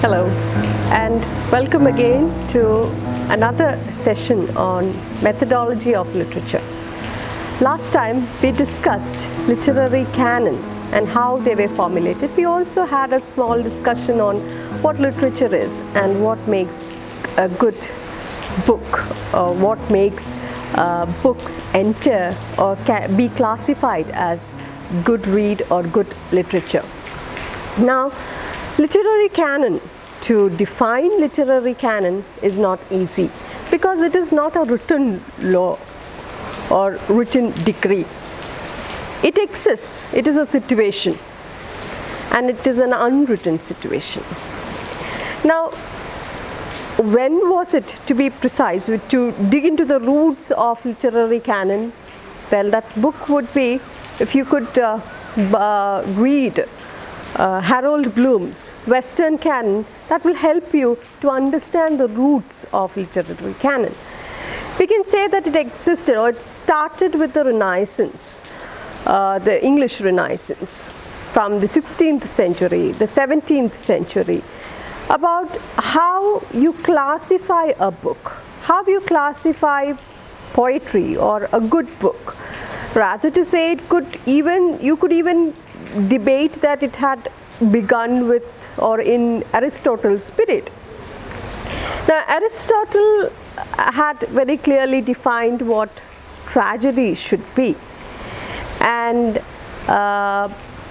Hello, and welcome again to another session on methodology of literature. Last time we discussed literary canon and how they were formulated. We also had a small discussion on what literature is and what makes a good book, or what makes books enter or be classified as good read or good literature. Now, literary canon, to define literary canon is not easy because it is not a written law or written decree. It exists, it is a situation, and it is an unwritten situation. Now, when was it, to be precise, to dig into the roots of literary canon? Well, that book would be, if you could read Harold Bloom's Western Canon, that will help you to understand the roots of literary canon. We can say that it existed, or it started with the Renaissance, the English Renaissance, from the 16th century, the 17th century, about how you classify a book, how you classify poetry or a good book. Rather to say, you could even debate that it had begun with or in Aristotle's period. Now, Aristotle had very clearly defined what tragedy should be, and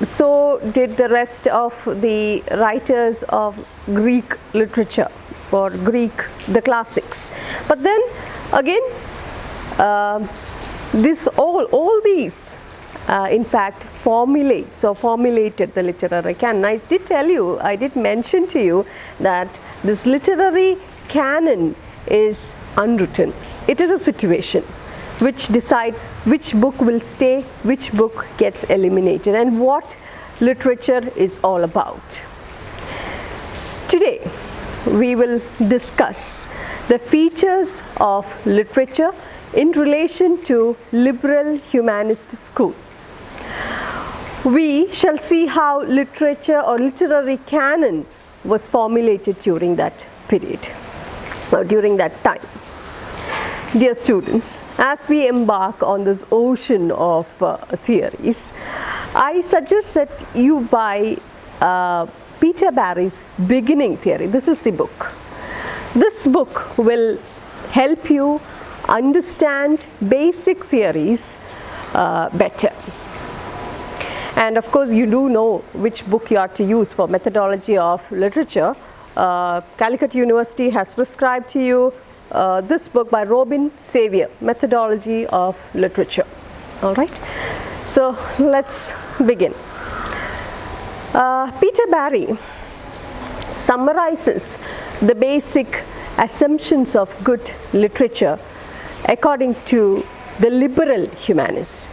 so did the rest of the writers of Greek literature or the classics. But then again, all these in fact formulated the literary canon. I did mention to you that this literary canon is unwritten. It is a situation which decides which book will stay, which book gets eliminated, and what literature is all about. Today we will discuss the features of literature in relation to liberal humanist school. We shall see how literature or literary canon was formulated during that period, or during that time. Dear students, as we embark on this ocean of theories, I suggest that you buy Peter Barry's Beginning Theory. This is the book. This book will help you understand basic theories better. And of course, you do know which book you are to use for methodology of literature. Calicut University has prescribed to you this book by Robin Xavier, Methodology of Literature. All right, so let's begin. Peter Barry summarizes the basic assumptions of good literature according to the liberal humanists.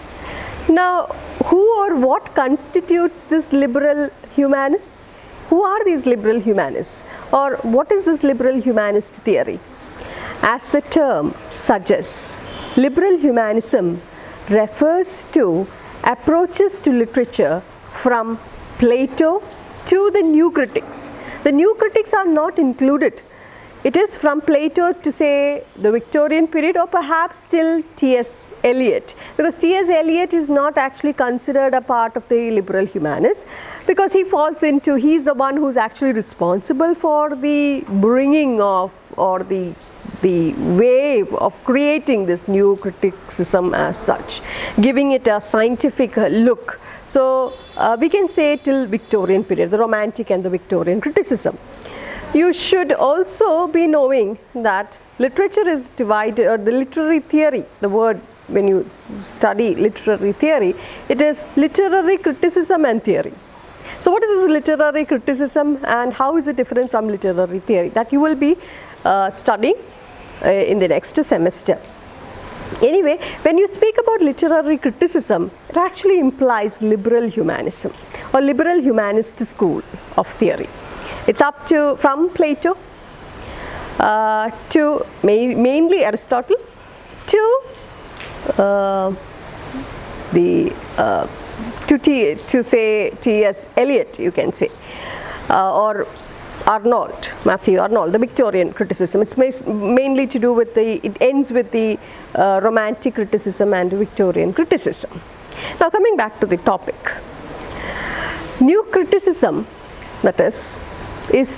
Now, who or what constitutes this liberal humanists? Who are these liberal humanists? Or what is this liberal humanist theory? As the term suggests, liberal humanism refers to approaches to literature from Plato to the new critics. The new critics are not included. It is from Plato to, say, the Victorian period, or perhaps till T.S. Eliot, because T.S. Eliot is not actually considered a part of the liberal humanists, because he is the one who is actually responsible for the bringing of, or the wave of creating this new criticism as such, giving it a scientific look. So we can say till Victorian period, the Romantic and the Victorian criticism. You should also be knowing that literature is divided, or the literary theory, the word when you study literary theory, it is literary criticism and theory. So what is this literary criticism and how is it different from literary theory? That you will be studying in the next semester. Anyway, when you speak about literary criticism, it actually implies liberal humanism or liberal humanist school of theory. It's up to from Plato to mainly Aristotle to to say T.S. Eliot, you can say, or Matthew Arnold, the Victorian criticism. It's mainly to do with it ends with the Romantic criticism and Victorian criticism. Now coming back to the topic. New criticism, that is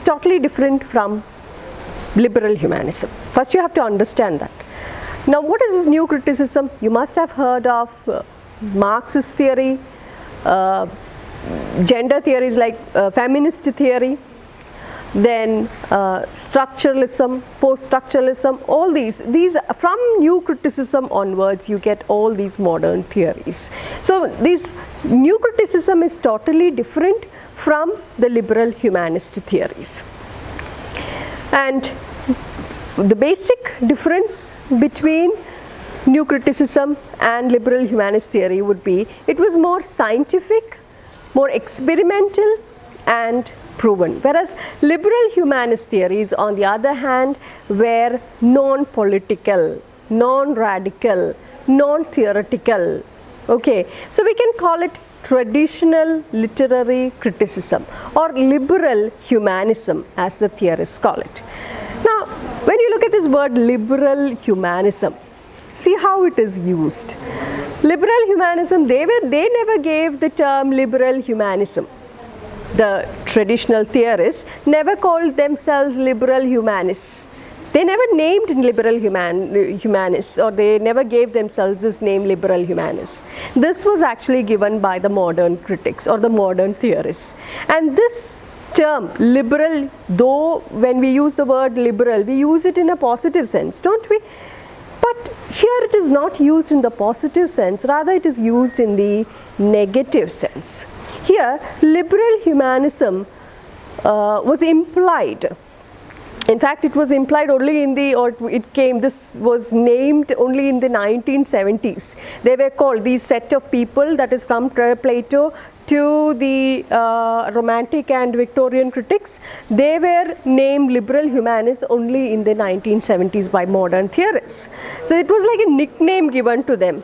totally different from liberal humanism. First you have to understand that. Now what is this new criticism? You must have heard of Marxist theory, gender theories like feminist theory, then structuralism, post-structuralism, all these from new criticism onwards you get all these modern theories. So this new criticism is totally different from the liberal humanist theories. And the basic difference between new criticism and liberal humanist theory would be it was more scientific, more experimental and proven, whereas liberal humanist theories on the other hand were non-political, non-radical, non-theoretical. Okay, so we can call it traditional literary criticism or liberal humanism as the theorists call it. Now when you look at this word liberal humanism, see how it is used. Liberal humanism, they never gave the term liberal humanism. The traditional theorists never called themselves liberal humanists. They never named liberal humanists, or they never gave themselves this name liberal humanists. This was actually given by the modern critics or the modern theorists. And this term liberal, though when we use the word liberal, we use it in a positive sense, don't we? But here it is not used in the positive sense, rather it is used in the negative sense. Here liberal humanism was implied. In fact, it was implied only in this was named only in the 1970s. They were called, these set of people, that is from Plato to the Romantic and Victorian critics, they were named liberal humanists only in the 1970s by modern theorists. So it was like a nickname given to them.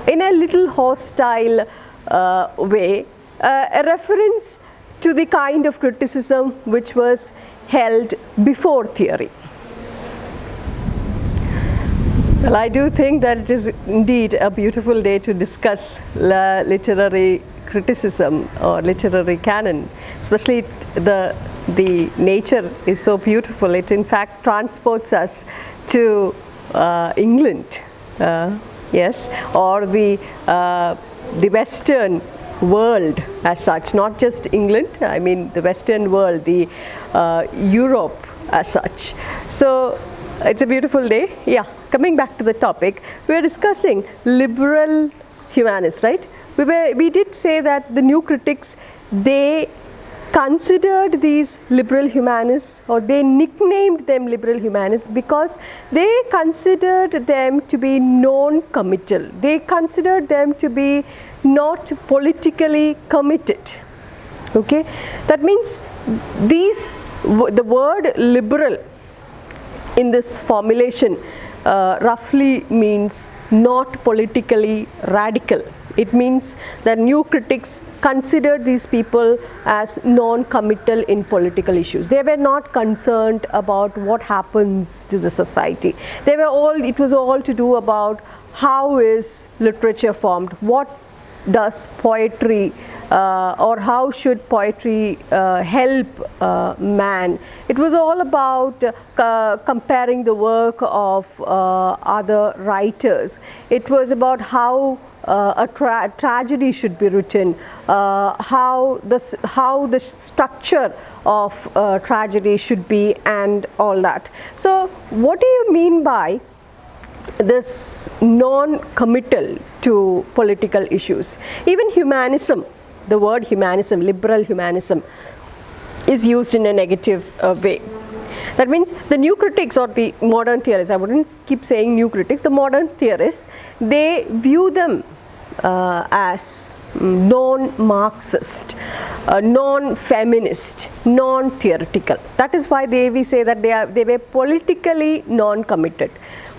In a little hostile way, a reference to the kind of criticism which was held before theory. Well, I do think that it is indeed a beautiful day to discuss literary criticism or literary canon, especially the nature is so beautiful. It in fact transports us to England, yes, or the Western world as such, not just England, I mean the Western world, the Europe as such. So it's a beautiful day. Yeah, coming back to the topic, we are discussing liberal humanists, right? We did say that the new critics, they considered these liberal humanists, or they nicknamed them liberal humanists because they considered them to be non-committal. They considered them to be not politically committed. Okay, that means the word liberal in this formulation roughly means not politically radical. It means that new critics considered these people as non-committal in political issues. They were not concerned about what happens to the society. It was all to do about how is literature formed, what does poetry or how should poetry help man. It was all about comparing the work of other writers. It was about how a tragedy should be written, how the structure of tragedy should be, and all that. So what do you mean by this non-committal to political issues? Even humanism, the word humanism, liberal humanism, is used in a negative way. That means the new critics or the modern theorists, I wouldn't keep saying new critics, the modern theorists, they view them as non-Marxist, non-feminist, non-theoretical. That is why we say that they were politically non-committed.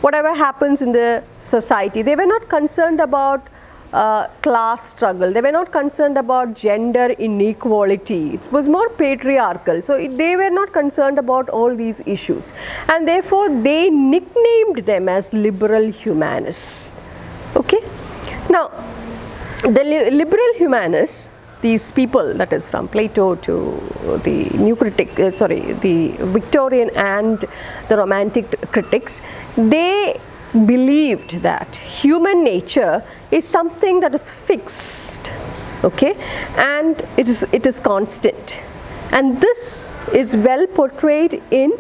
Whatever happens in the society, they were not concerned about class struggle. They were not concerned about gender inequality. It was more patriarchal. So they were not concerned about all these issues, and therefore they nicknamed them as liberal humanists. Okay. Now, the liberal humanists, these people, that is from Plato to the new critic, the Victorian and the Romantic critics, they believed that human nature is something that is fixed, okay, and it is constant, and this is well portrayed in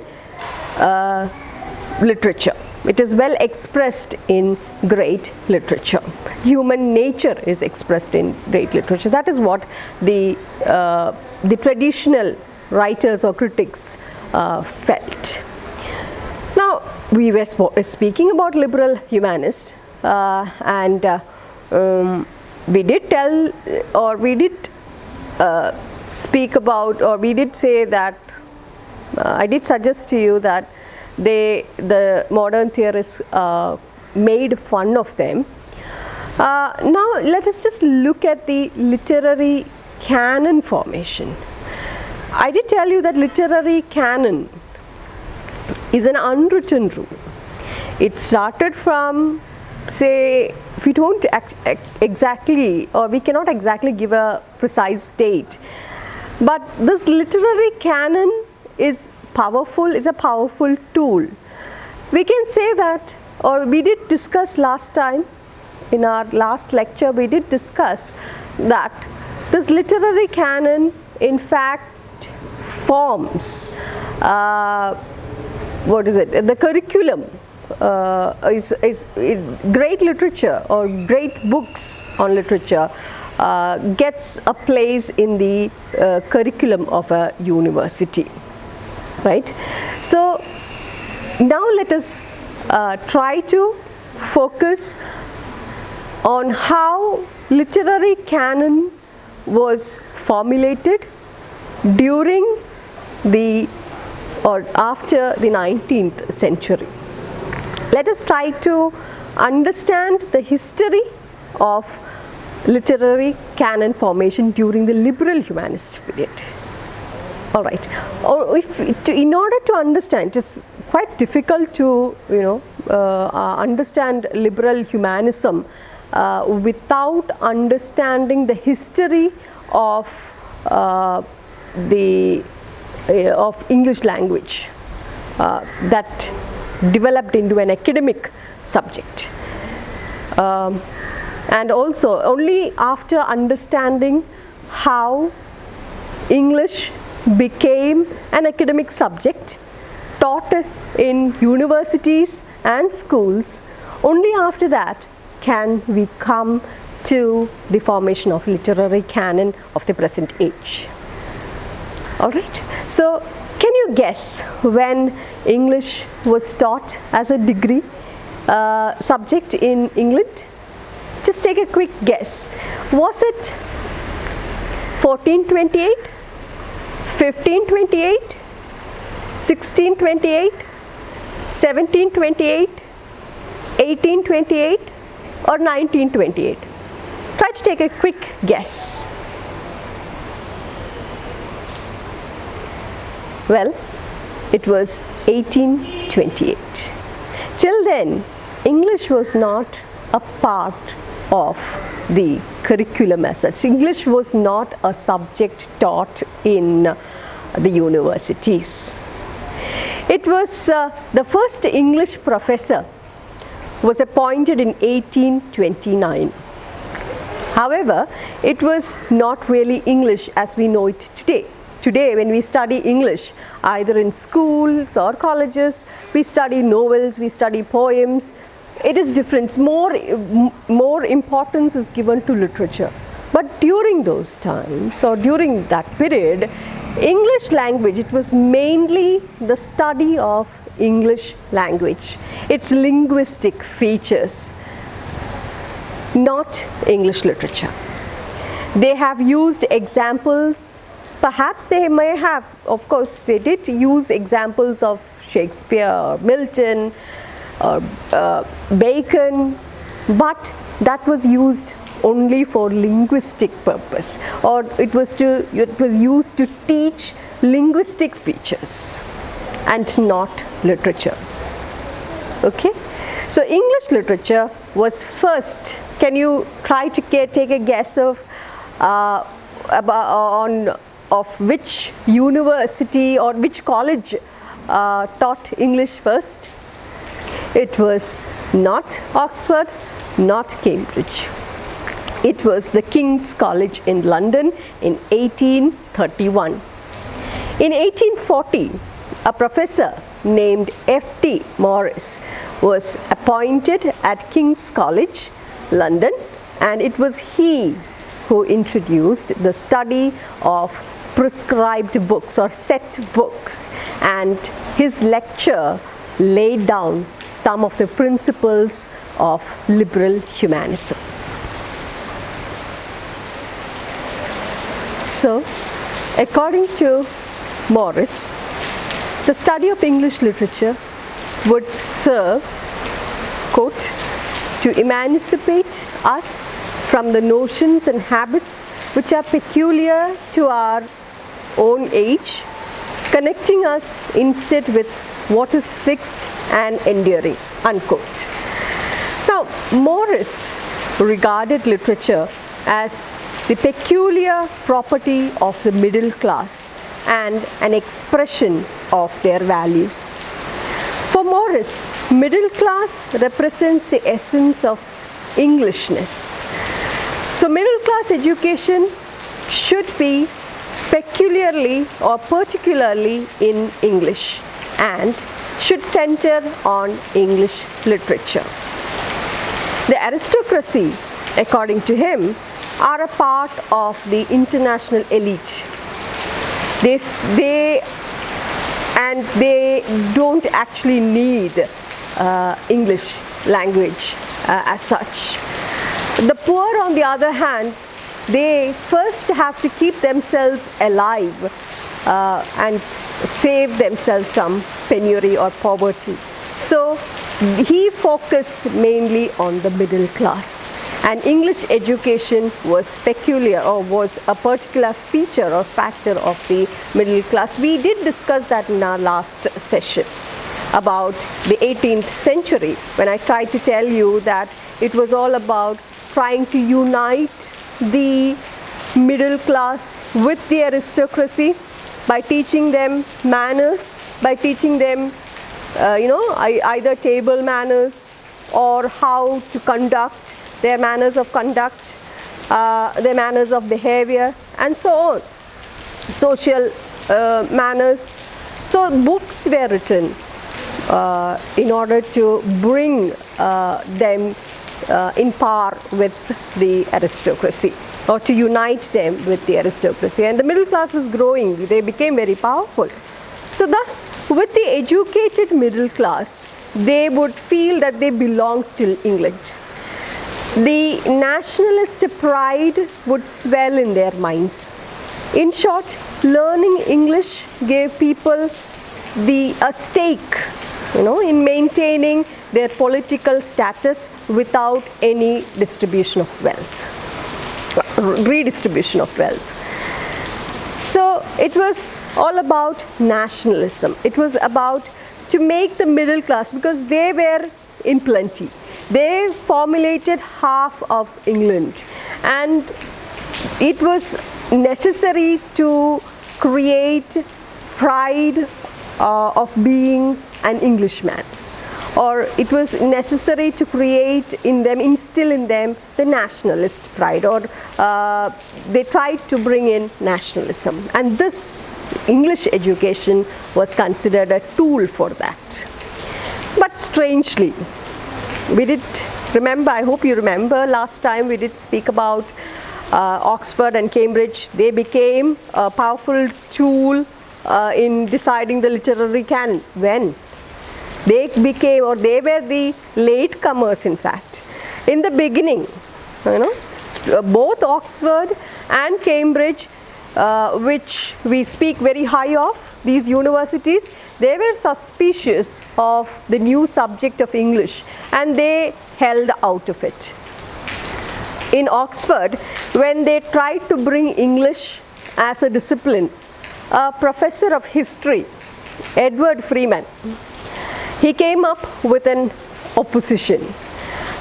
literature. It is well expressed in great literature. Human nature is expressed in great literature. That is what the traditional writers or critics felt. Now, we were speaking about liberal humanists, and we did tell, or we did speak about, or we did say that I did suggest to you that the modern theorists made fun of them. Now let us just look at the literary canon formation. I did tell you that literary canon is an unwritten rule. It started from, say, we don't exactly, or we cannot exactly give a precise date, but this literary canon is a powerful tool. We can say that, or we did discuss last time, in our last lecture, we did discuss that this literary canon in fact forms the curriculum is great literature or great books on literature gets a place in the curriculum of a university, right? So now let us try to focus on how literary canon was formulated during or after the 19th century. Let us try to understand the history of literary canon formation during the liberal humanist period. All right. Or in order to understand, it's quite difficult to understand liberal humanism without understanding the history of English language that developed into an academic subject, and also only after understanding how English became an academic subject taught in universities and schools, only after that can we come to the formation of literary canon of the present age. All right. So can you guess when English was taught as a degree subject in England? Just take a quick guess. Was it 1428, 1528, 1628, 1728, 1828 or 1928? Try to take a quick guess. Well, it was 1828. Till then, English was not a part of the curriculum as such. English was not a subject taught in the universities. It was the first English professor was appointed in 1829. However, it was not really English as we know it today. Today, when we study English, either in schools or colleges, we study novels, we study poems. It is different. More importance is given to literature. But during those times, or during that period, English language, it was mainly the study of English language, its linguistic features, not English literature. They have used examples, perhaps they may have, of course they did use examples of Shakespeare or Milton or Bacon, but that was used only for linguistic purpose, or it was used to teach linguistic features and not literature. Okay, so English literature was first. Can you try to take a guess of which university or which college taught English first? It was not Oxford, not Cambridge. It was the King's College in London in 1831. In 1840, a professor named F.T. Morris was appointed at King's College, London, and it was he who introduced the study of prescribed books or set books, and his lecture laid down some of the principles of liberal humanism. So, according to Morris, the study of English literature would serve, quote, to emancipate us from the notions and habits which are peculiar to our own age, connecting us instead with what is fixed and enduring, unquote. Now, Morris regarded literature as the peculiar property of the middle class and an expression of their values. For Morris, middle class represents the essence of Englishness. So middle class education should be peculiarly or particularly in English and should center on English literature. The aristocracy, according to him, are a part of the international elite. They don't actually need English language as such. The poor, on the other hand, they first have to keep themselves alive and save themselves from penury or poverty. So he focused mainly on the middle class, and English education was peculiar or was a particular feature or factor of the middle class. We did discuss that in our last session about the 18th century, when I tried to tell you that it was all about trying to unite the middle class with the aristocracy by teaching them manners, by teaching them either table manners or how to conduct, their manners of conduct, their manners of behavior, and so on, social manners. So books were written in order to bring them in par with the aristocracy, or to unite them with the aristocracy. And the middle class was growing, they became very powerful. So thus, with the educated middle class, they would feel that they belonged to England. The nationalist pride would swell in their minds. In short, learning English gave people a stake, in maintaining their political status without any distribution of wealth, redistribution of wealth. So it was all about nationalism. It was about to make the middle class, because they were in plenty. They formulated half of England, and it was necessary to create pride of being an Englishman, or it was necessary to create in them, instill in them the nationalist pride, or they tried to bring in nationalism, and this English education was considered a tool for that. But strangely, we did remember, I hope you remember, last time we did speak about Oxford and Cambridge. They became a powerful tool in deciding the literary canon. When? They became, or they were the latecomers, in fact. In the beginning, both Oxford and Cambridge, which we speak very high of, these universities, they were suspicious of the new subject of English, and they held out of it. in Oxford, when they tried to bring English as a discipline, a professor of history, Edward Freeman, he came up with an opposition,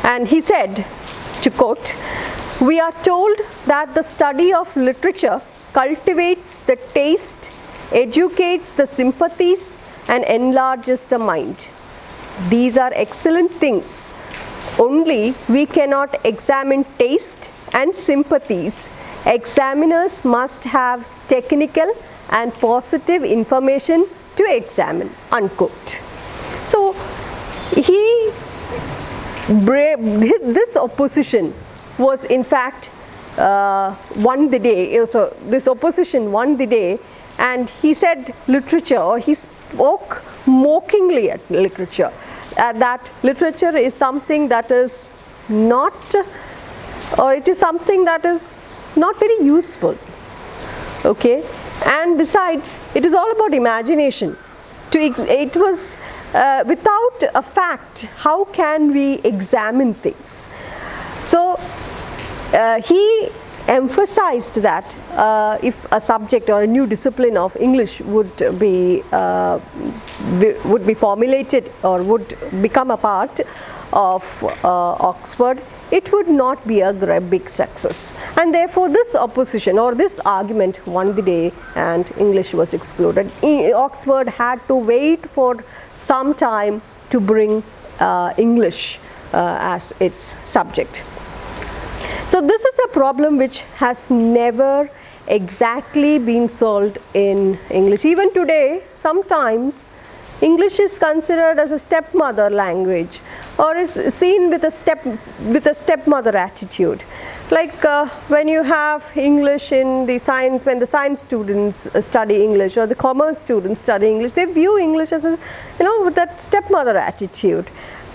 and he said, to quote, "We are told that the study of literature cultivates the taste, educates the sympathies, and enlarges the mind. These are excellent things. Only we cannot examine taste and sympathies. Examiners must have technical and positive information to examine," unquote. So this opposition was in fact won the day. So this opposition won the day, and he said literature, or he spoke mockingly at literature, that literature is something that is not, or it is something that is not very useful. Okay, and besides, it is all about imagination. It was without a fact, how can we examine things? So he emphasized that if a subject or a new discipline of English would be formulated or would become a part of Oxford, it would not be a big success, and therefore this opposition or this argument won the day, and English was excluded. Oxford had to wait for some time to bring English as its subject. So this is a problem which has never exactly been solved in English. Even today, sometimes English is considered as a stepmother language, or is seen with a stepmother attitude. Like when you have English in the science, when the science students study English, or the commerce students study English, they view English as a, with that stepmother attitude.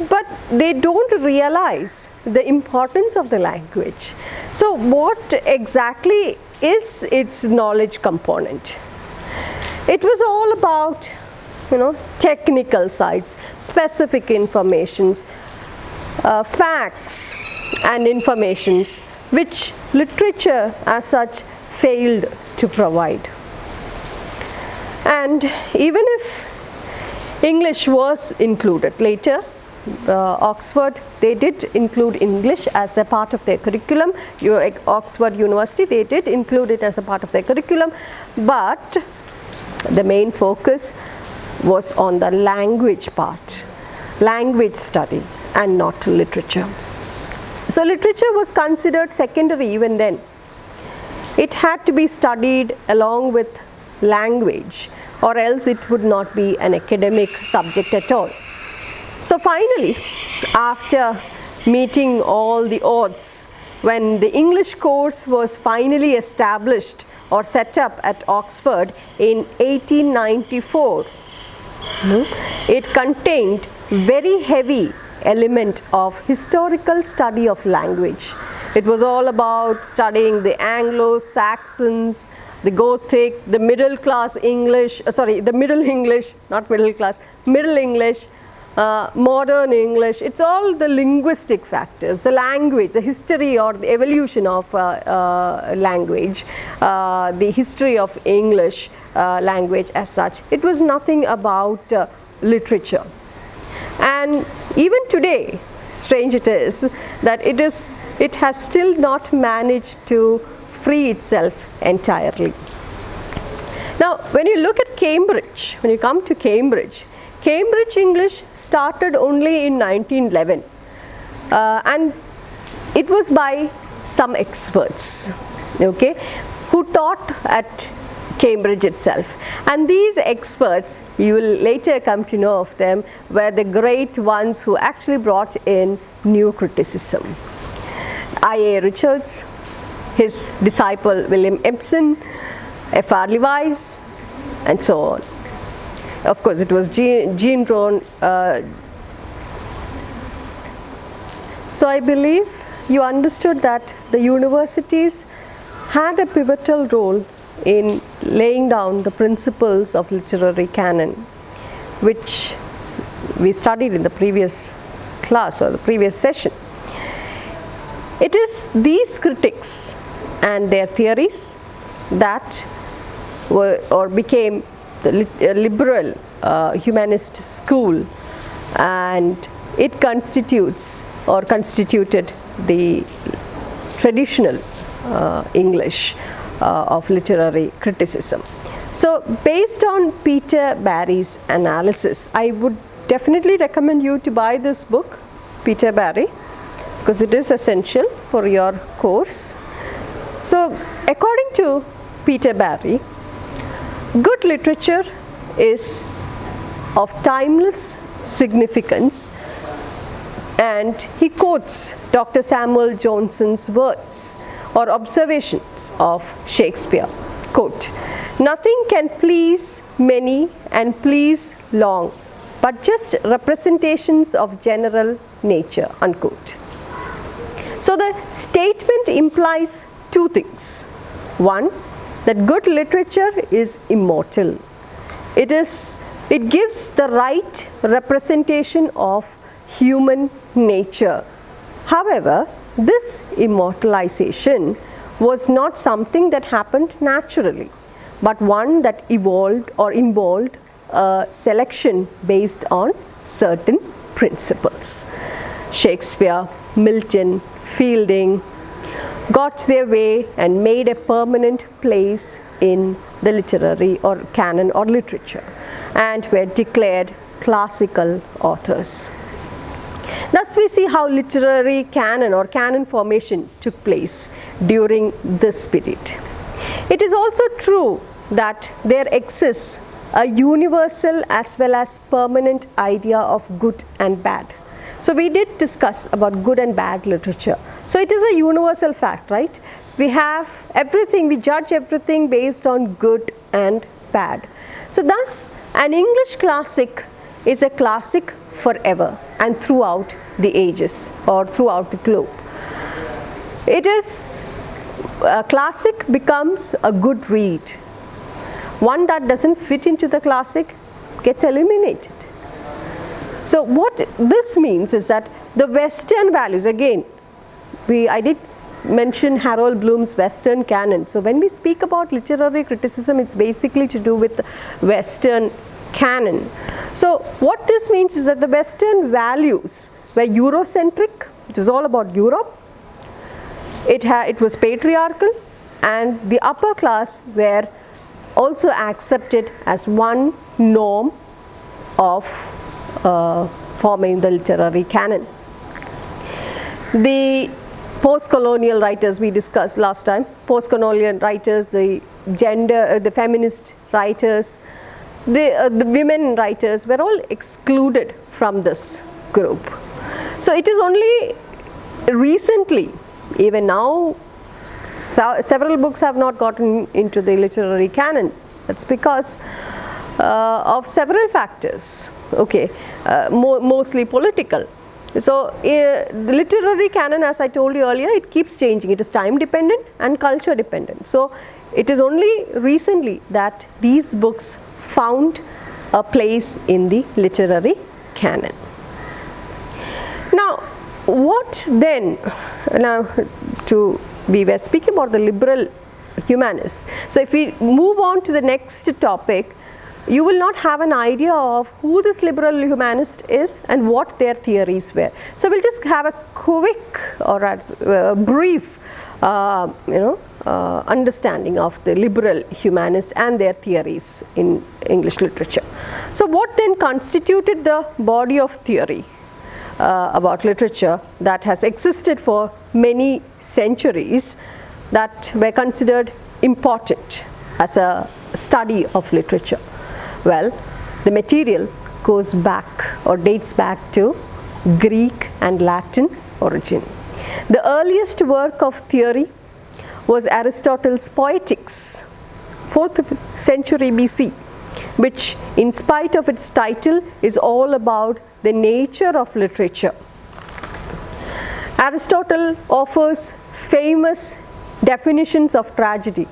But they don't realize the importance of the language. So what exactly is its knowledge component? It was all about technical sides, specific informations, facts and informations which literature as such failed to provide. And even if English was included later, Oxford, they did include English as a part of their curriculum. Oxford University, they did include it as a part of their curriculum, but the main focus was on the language part, language study, and not literature. So literature was considered secondary even then. It had to be studied along with language, or else it would not be an academic subject at all. So finally, after meeting all the odds, when the English course was finally established or set up at Oxford in 1894, it contained very heavy element of historical study of language. It was all about studying the Anglo-Saxons, the Gothic, the middle class English, the Middle English, not middle class, Middle English, modern English. It's all the linguistic factors, the language, the history or the evolution of language, the history of English language as such. It was nothing about literature. And even today, strange it is, that it has still not managed to free itself entirely. Now, when you look at Cambridge, when you come to Cambridge English started only in 1911, and it was by some experts, who taught at Cambridge itself. And these experts, you will later come to know of them, were the great ones who actually brought in new criticism. I.A. Richards, his disciple William Empson, F.R. Leavitt, and so on. Of course, it was Jean Rohn. So I believe you understood that the universities had a pivotal role in laying down the principles of literary canon, which we studied in the previous class or the previous session. It is these critics and their theories that were or became the liberal humanist school, and it constitutes or constituted the traditional English of literary criticism. So based on Peter Barry's analysis, I would definitely recommend you to buy this book, Peter Barry, because it is essential for your course. So according to Peter Barry, good literature is of timeless significance, and he quotes Dr. Samuel Johnson's words or observations of Shakespeare. Quote, "Nothing can please many and please long, but just representations of general nature." Unquote. So the statement implies two things. One, that good literature is immortal. It gives the right representation of human nature. However, this immortalization was not something that happened naturally, but one that evolved or involved a selection based on certain principles. Shakespeare, Milton, Fielding got their way and made a permanent place in the literary or canon or literature, and were declared classical authors. Thus we see how literary canon or canon formation took place during this period. It is also true that there exists a universal as well as permanent idea of good and bad. So we did discuss about good and bad literature. So it is a universal fact, right? We have everything, we judge everything based on good and bad. So thus an English classic is a classic forever and throughout the ages or throughout the globe. It is a classic becomes a good read. One that doesn't fit into the classic gets eliminated. So what this means is that the Western values, again, I did mention Harold Bloom's Western canon. So when we speak about literary criticism, it's basically to do with Western canon. So what this means is that the Western values were Eurocentric, it was all about Europe. It was patriarchal, and the upper class were also accepted as one norm of forming the literary canon. The post-colonial writers we discussed last time, post-colonial writers, the feminist writers, the women writers were all excluded from this group. So it is only recently, even now, several books have not gotten into the literary canon. That's because of several factors, okay, mostly political. So the literary canon, as I told you earlier, it keeps changing. It is time dependent and culture dependent. So it is only recently that these books found a place in the literary canon. Now what then, we were speaking about the liberal humanists. So if we move on to the next topic, you will not have an idea of who this liberal humanist is and what their theories were. So we'll just have a quick or a brief understanding of the liberal humanist and their theories in English literature. So what then constituted the body of theory about literature that has existed for many centuries, that were considered important as a study of literature? Well, the material goes back or dates back to Greek and Latin origin. The earliest work of theory was Aristotle's Poetics, 4th century BC, which in spite of its title is all about the nature of literature. Aristotle offers famous definitions of tragedy,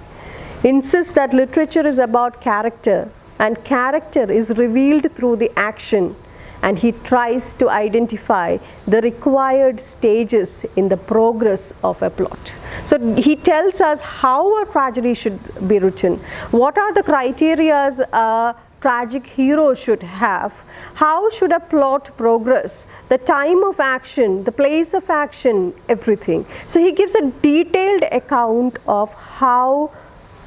insists that literature is about character, and character is revealed through the action, and he tries to identify the required stages in the progress of a plot. So he tells us how a tragedy should be written, what are the criteria a tragic hero should have, how should a plot progress, the time of action, the place of action, everything. So he gives a detailed account of how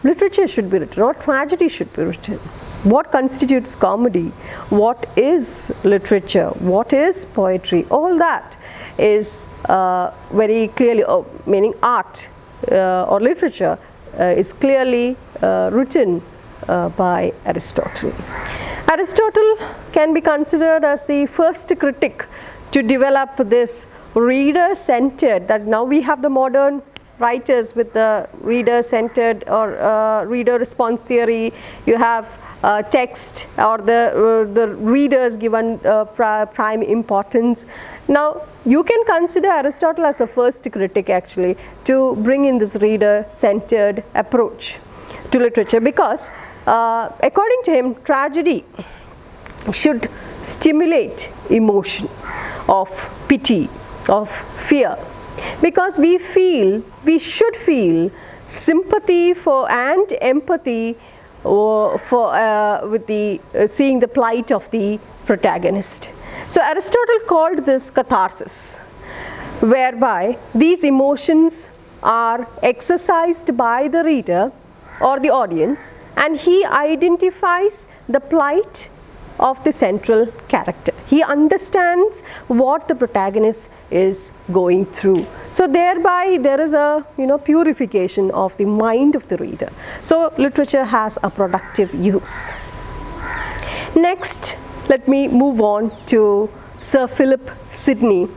literature should be written or tragedy should be written. What constitutes comedy, what is literature, what is poetry, all that is very clearly, meaning art or literature is clearly written by Aristotle. Aristotle can be considered as the first critic to develop this reader-centered, that now we have the modern writers with the reader-centered or reader response theory. You have text or the readers given prime importance. Now you can consider Aristotle as the first critic actually to bring in this reader-centered approach to literature, because according to him, tragedy should stimulate emotion of pity, of fear, because we should feel sympathy for and empathy with the seeing the plight of the protagonist. So Aristotle called this catharsis, whereby these emotions are exercised by the reader or the audience, and he identifies the plight of the central character. He understands what the protagonist is going through. So thereby there is a purification of the mind of the reader. So literature has a productive use. Next, let me move on to Sir Philip Sidney,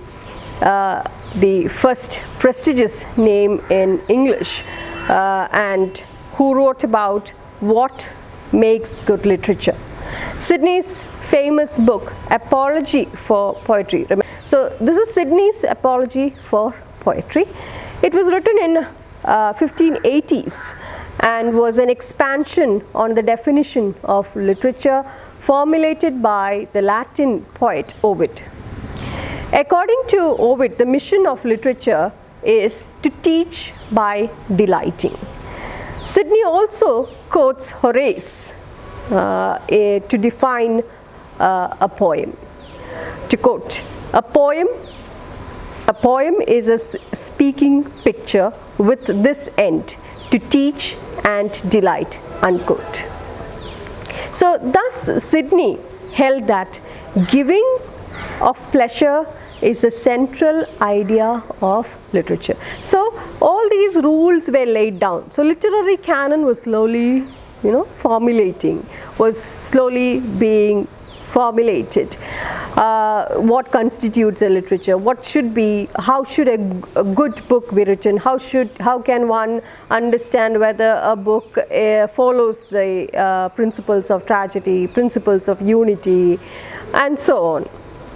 the first prestigious name in English, and who wrote about what makes good literature. Sidney's famous book, Apology for Poetry. So this is Sidney's Apology for Poetry. It was written in 1580s and was an expansion on the definition of literature formulated by the Latin poet Ovid. According to Ovid, the mission of literature is to teach by delighting. Sidney also quotes Horace to define a poem. To quote, a poem is a speaking picture with this end, to teach and delight, unquote. So thus Sidney held that giving of pleasure is a central idea of literature. So all these rules were laid down. So literary canon was slowly was slowly being formulated. What constitutes a literature? What should be? How should a good book be written? How can one understand whether a book follows the principles of tragedy, principles of unity, and so on.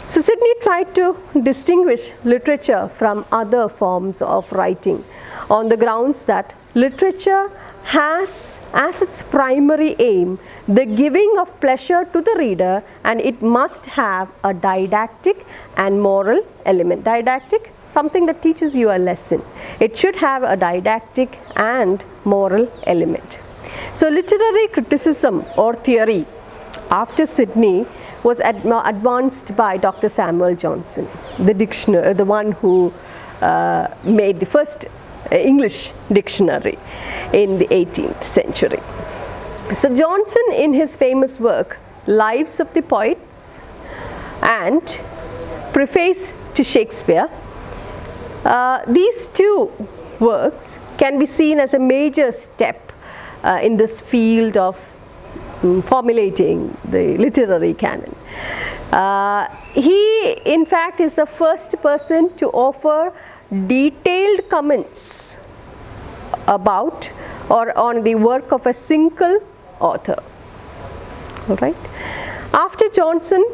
So Sidney tried to distinguish literature from other forms of writing on the grounds that literature has as its primary aim the giving of pleasure to the reader, and it must have a didactic and moral element. Didactic, something that teaches you a lesson. It should have a didactic and moral element. So literary criticism or theory after Sidney was advanced by Dr. Samuel Johnson, the one who made the first English dictionary in the 18th century. So Johnson, in his famous work Lives of the Poets and Preface to Shakespeare, these two works can be seen as a major step in this field of formulating the literary canon. He in fact is the first person to offer detailed comments about or on the work of a single author. All right. After Johnson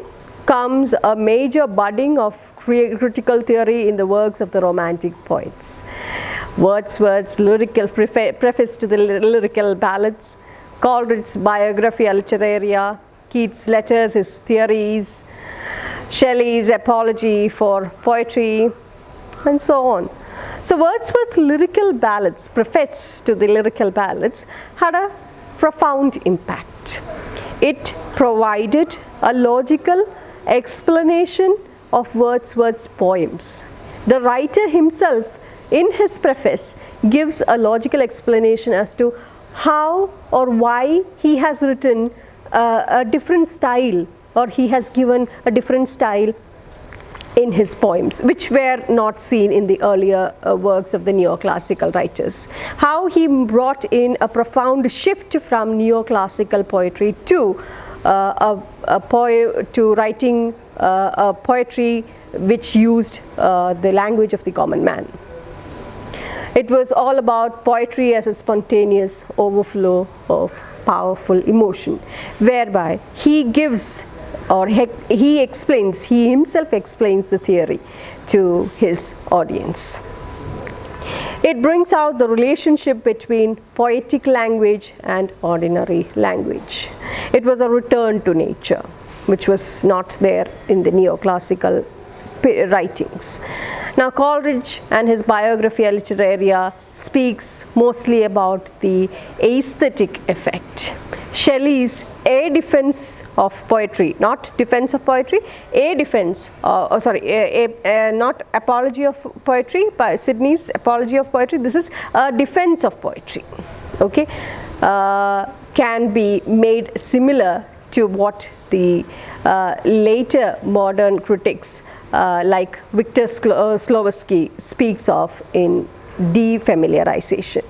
comes a major budding of critical theory in the works of the Romantic poets. Wordsworth's lyrical preface to the lyrical ballads, Coleridge's Biographia Literaria, Keats' letters, his theories, Shelley's apology for poetry, and so on. So Wordsworth's lyrical ballads, preface to the lyrical ballads, had a profound impact. It provided a logical explanation of Wordsworth's poems. The writer himself, in his preface, gives a logical explanation as to how or why he has written a different style, or he has given a different style in his poems, which were not seen in the earlier works of the neoclassical writers. How he brought in a profound shift from neoclassical poetry to writing a poetry which used the language of the common man. It was all about poetry as a spontaneous overflow of powerful emotion, whereby he gives, or he himself explains the theory to his audience. It brings out the relationship between poetic language and ordinary language. It was a return to nature, which was not there in the neoclassical writings. Now, Coleridge and his Biographia Literaria speaks mostly about the aesthetic effect. Shelley's A Defense of Poetry, not Defense of Poetry, A Defense, not Apology of Poetry, by Sidney's Apology of Poetry, this is a defense of poetry, okay, can be made similar to what the later modern critics like Victor Slowacki speaks of in defamiliarization.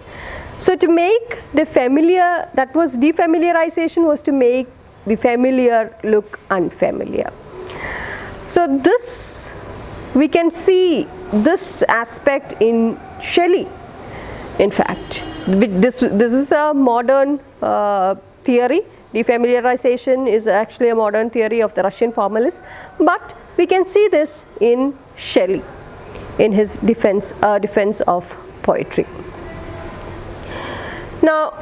So to make the familiar, that was defamiliarization, was to make the familiar look unfamiliar. So this, we can see this aspect in Shelley. In fact, this is a modern theory. Defamiliarization is actually a modern theory of the Russian formalists, but we can see this in Shelley in his defense of poetry. Now,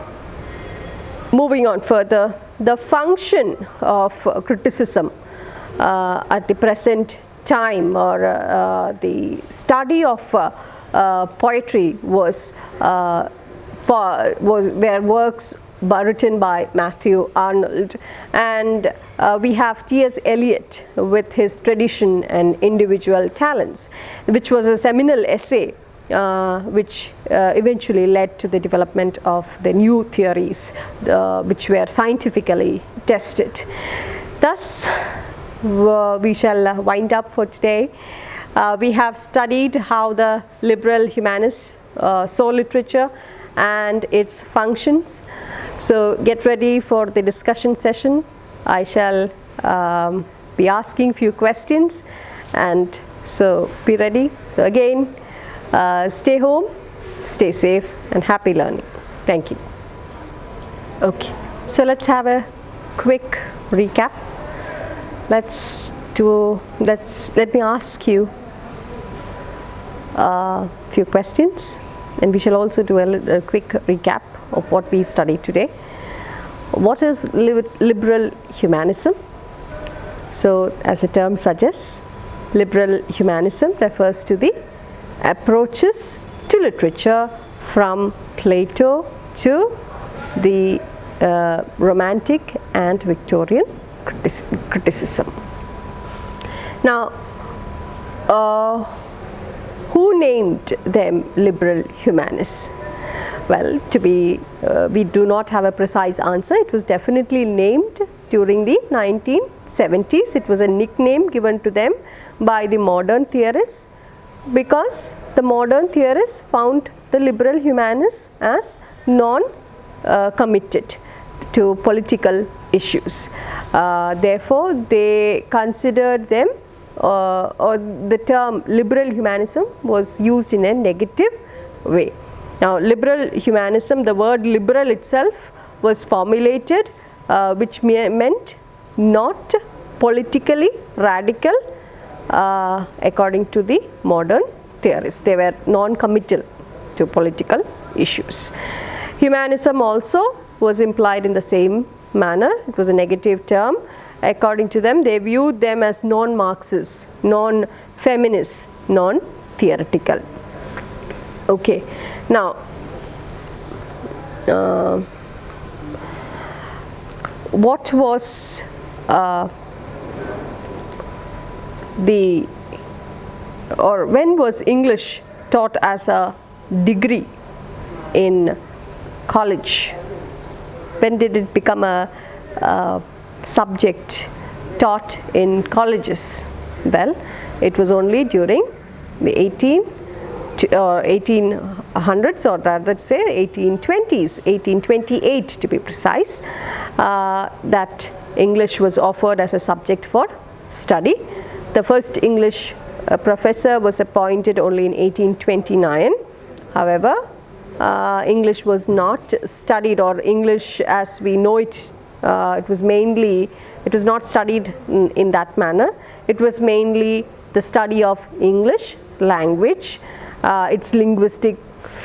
moving on further, the function of criticism at the present time, or the study of poetry was were works written by Matthew Arnold, and we have T.S. Eliot with his Tradition and Individual Talents, which was a seminal essay which eventually led to the development of the new theories which were scientifically tested. Thus, we shall wind up for today. We have studied how the liberal humanists saw literature and its functions. So get ready for the discussion session. I shall be asking few questions, and so be ready. So again, stay home, stay safe, and happy learning. Thank you. Okay, so let's have a quick recap. Let me ask you a few questions, and we shall also do a quick recap of what we studied today. What is liberal humanism? So, as the term suggests, liberal humanism refers to the approaches to literature from Plato to the Romantic and Victorian criticism. Now, who named them liberal humanists? Well, we do not have a precise answer. It was definitely named during the 1970s. It was a nickname given to them by the modern theorists, because the modern theorists found the liberal humanists as non-committed to political issues. Therefore, they considered them, or the term liberal humanism was used in a negative way. Now, liberal humanism, the word liberal itself was formulated, which meant not politically radical, according to the modern theorists. They were non-committal to political issues. Humanism also was implied in the same manner. It was a negative term, according to them, they viewed them as non-Marxist, non-feminist, non-theoretical. Okay, now what was when was English taught as a degree in college? When did it become a subject taught in colleges? Well, it was only during the 1800s, or rather to say 1820s, 1828 to be precise, that English was offered as a subject for study. The first English professor was appointed only in 1829. However, English was not studied, or English as we know it, it was not studied in that manner. It was mainly the study of English language, its linguistic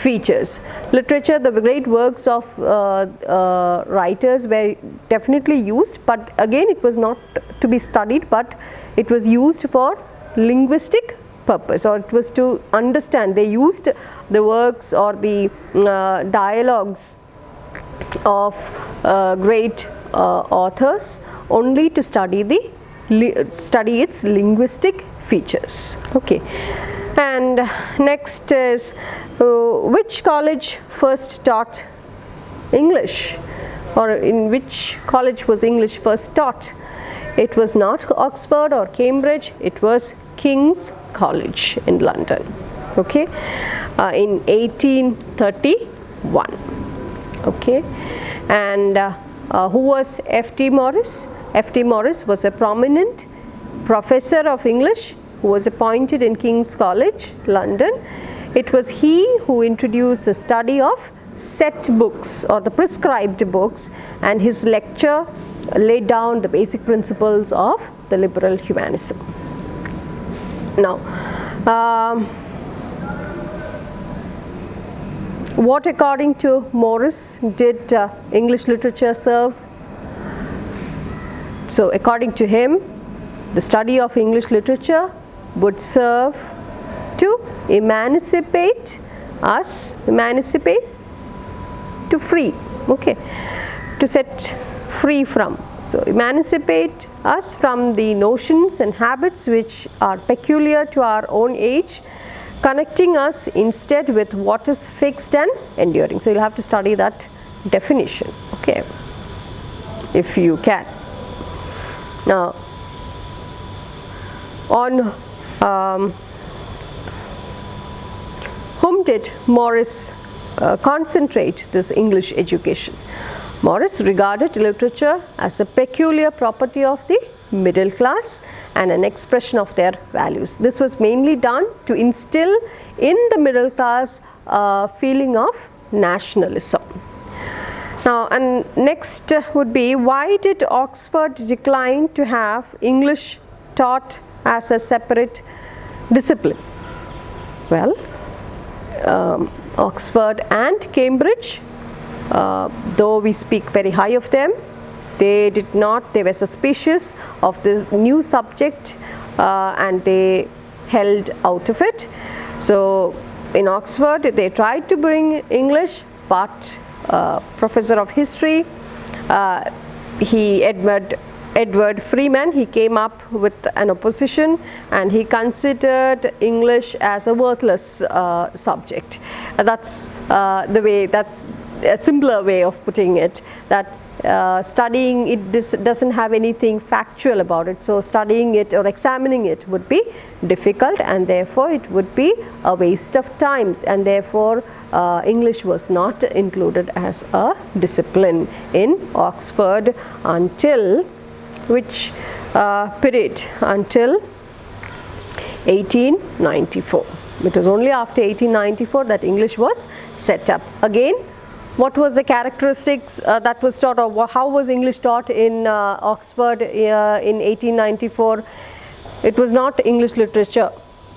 features. Literature, the great works of writers were definitely used, but again it was not to be studied, but it was used for linguistic purpose, or it was to understand. They used the works or the dialogues of great authors only to study its linguistic features. Okay, and next is which college first taught English, or in which college was English first taught? It was not Oxford or Cambridge, it was King's College in London, okay, in 1831. Okay, and who was F.T. Morris? F.T. Morris was a prominent professor of English who was appointed in King's College, London. It was he who introduced the study of set books, or the prescribed books, and his lecture laid down the basic principles of the liberal humanism. Now, what according to Morris did English literature serve? So according to him, the study of English literature would serve to emancipate to free, okay, to set free from. So emancipate us from the notions and habits which are peculiar to our own age, connecting us instead with what is fixed and enduring. So you'll have to study that definition, okay, if you can. Now, on whom did Morris concentrate this English education? Morris regarded literature as a peculiar property of the middle class and an expression of their values. This was mainly done to instill in the middle class a feeling of nationalism. Now, and next would be, why did Oxford decline to have English taught as a separate discipline? Well, Oxford and Cambridge, though we speak very high of them, they were suspicious of the new subject and they held out of it. So in Oxford they tried to bring English, but professor of history, Edward Freeman, he came up with an opposition and he considered English as a worthless subject. That's that's a simpler way of putting it, that studying it doesn't have anything factual about it, so studying it or examining it would be difficult, and therefore it would be a waste of time, and therefore English was not included as a discipline in Oxford until which period? Until 1894. It was only after 1894 that English was set up. Again, what was the characteristics that was taught, or how was English taught in Oxford in 1894? It was not English literature,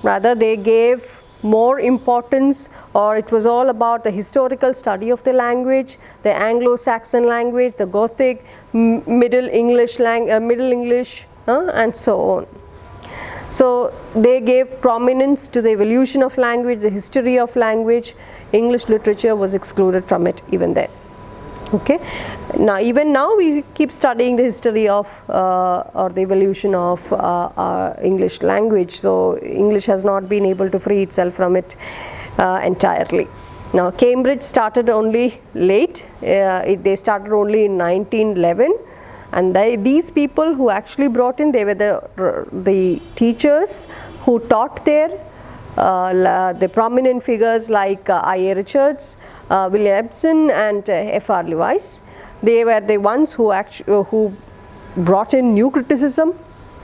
rather they gave more importance, or it was all about the historical study of the language, the Anglo-Saxon language, the Gothic, Middle English, and so on. So they gave prominence to the evolution of language, the history of language. English literature was excluded from it even then. Okay. Now, even now we keep studying the history of or the evolution of English language. So English has not been able to free itself from it entirely. Now, Cambridge started only late. They started only in 1911, and these people who actually brought in, they were the teachers who taught there. The prominent figures like I.A. Richards, William Ebsen, and F.R. Lewis. They were the ones who brought in new criticism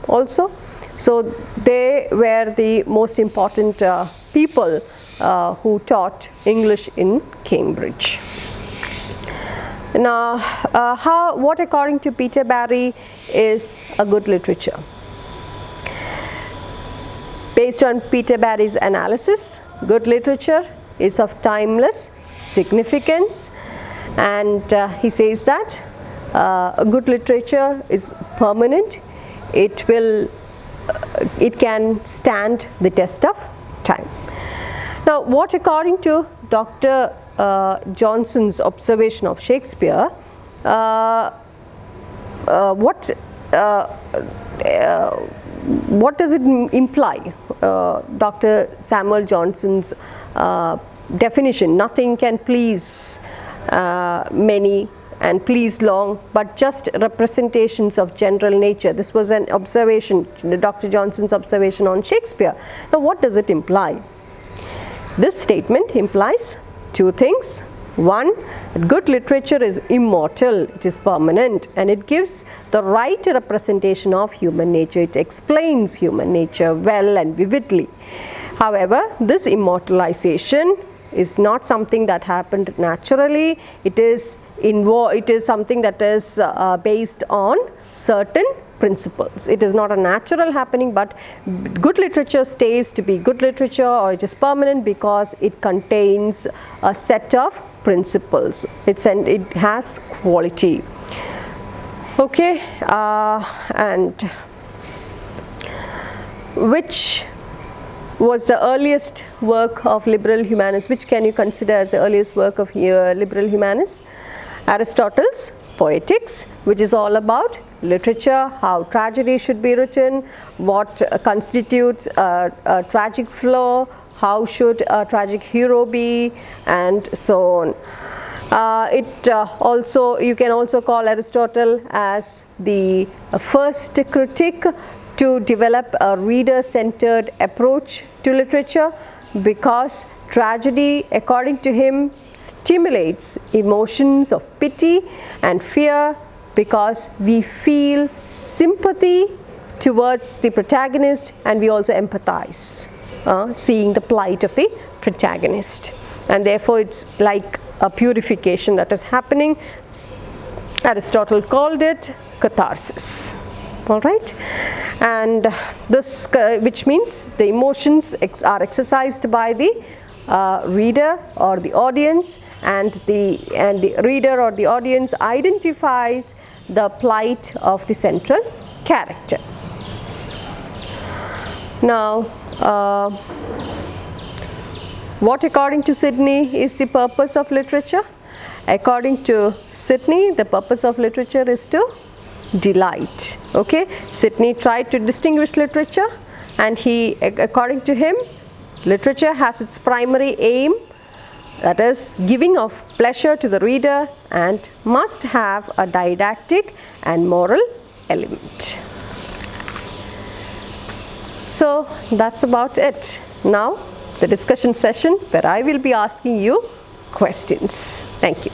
also. So they were the most important people who taught English in Cambridge. Now, what according to Peter Barry is a good literature? Based on Peter Barry's analysis, good literature is of timeless significance, and he says that a good literature is permanent. It can stand the test of time. Now, what according to Dr. Johnson's observation of Shakespeare, what does it imply? Dr. Samuel Johnson's definition: nothing can please many and please long, but just representations of general nature. This was an observation, Dr. Johnson's observation on Shakespeare. Now, what does it imply? This statement implies two things. One, good literature is immortal, it is permanent, and it gives the right representation of human nature. It explains human nature well and vividly. However, this immortalization is not something that happened naturally. It is something that is based on certain principles. It is not a natural happening, but good literature stays to be good literature, or it is permanent because it contains a set of principles. It has quality. Okay, and which was the earliest work of liberal humanists? Which can you consider as the earliest work of liberal humanists? Aristotle's Poetics, which is all about literature, how tragedy should be written, what constitutes a tragic flow, how should a tragic hero be, and so on. You can also call Aristotle as the first critic to develop a reader-centered approach to literature, because tragedy, according to him, stimulates emotions of pity and fear, because we feel sympathy towards the protagonist and we also empathize, seeing the plight of the protagonist, and therefore it's like a purification that is happening. Aristotle called it catharsis. All right, and this which means the emotions are exercised by the reader or the audience, and the reader or the audience identifies the plight of the central character. Now, what according to Sidney is the purpose of literature? According to Sidney, the purpose of literature is to delight. Okay, Sidney tried to distinguish literature, and according to him, literature has its primary aim, that is giving of pleasure to the reader, and must have a didactic and moral element. So that's about it. Now the discussion session where I will be asking you questions. Thank you.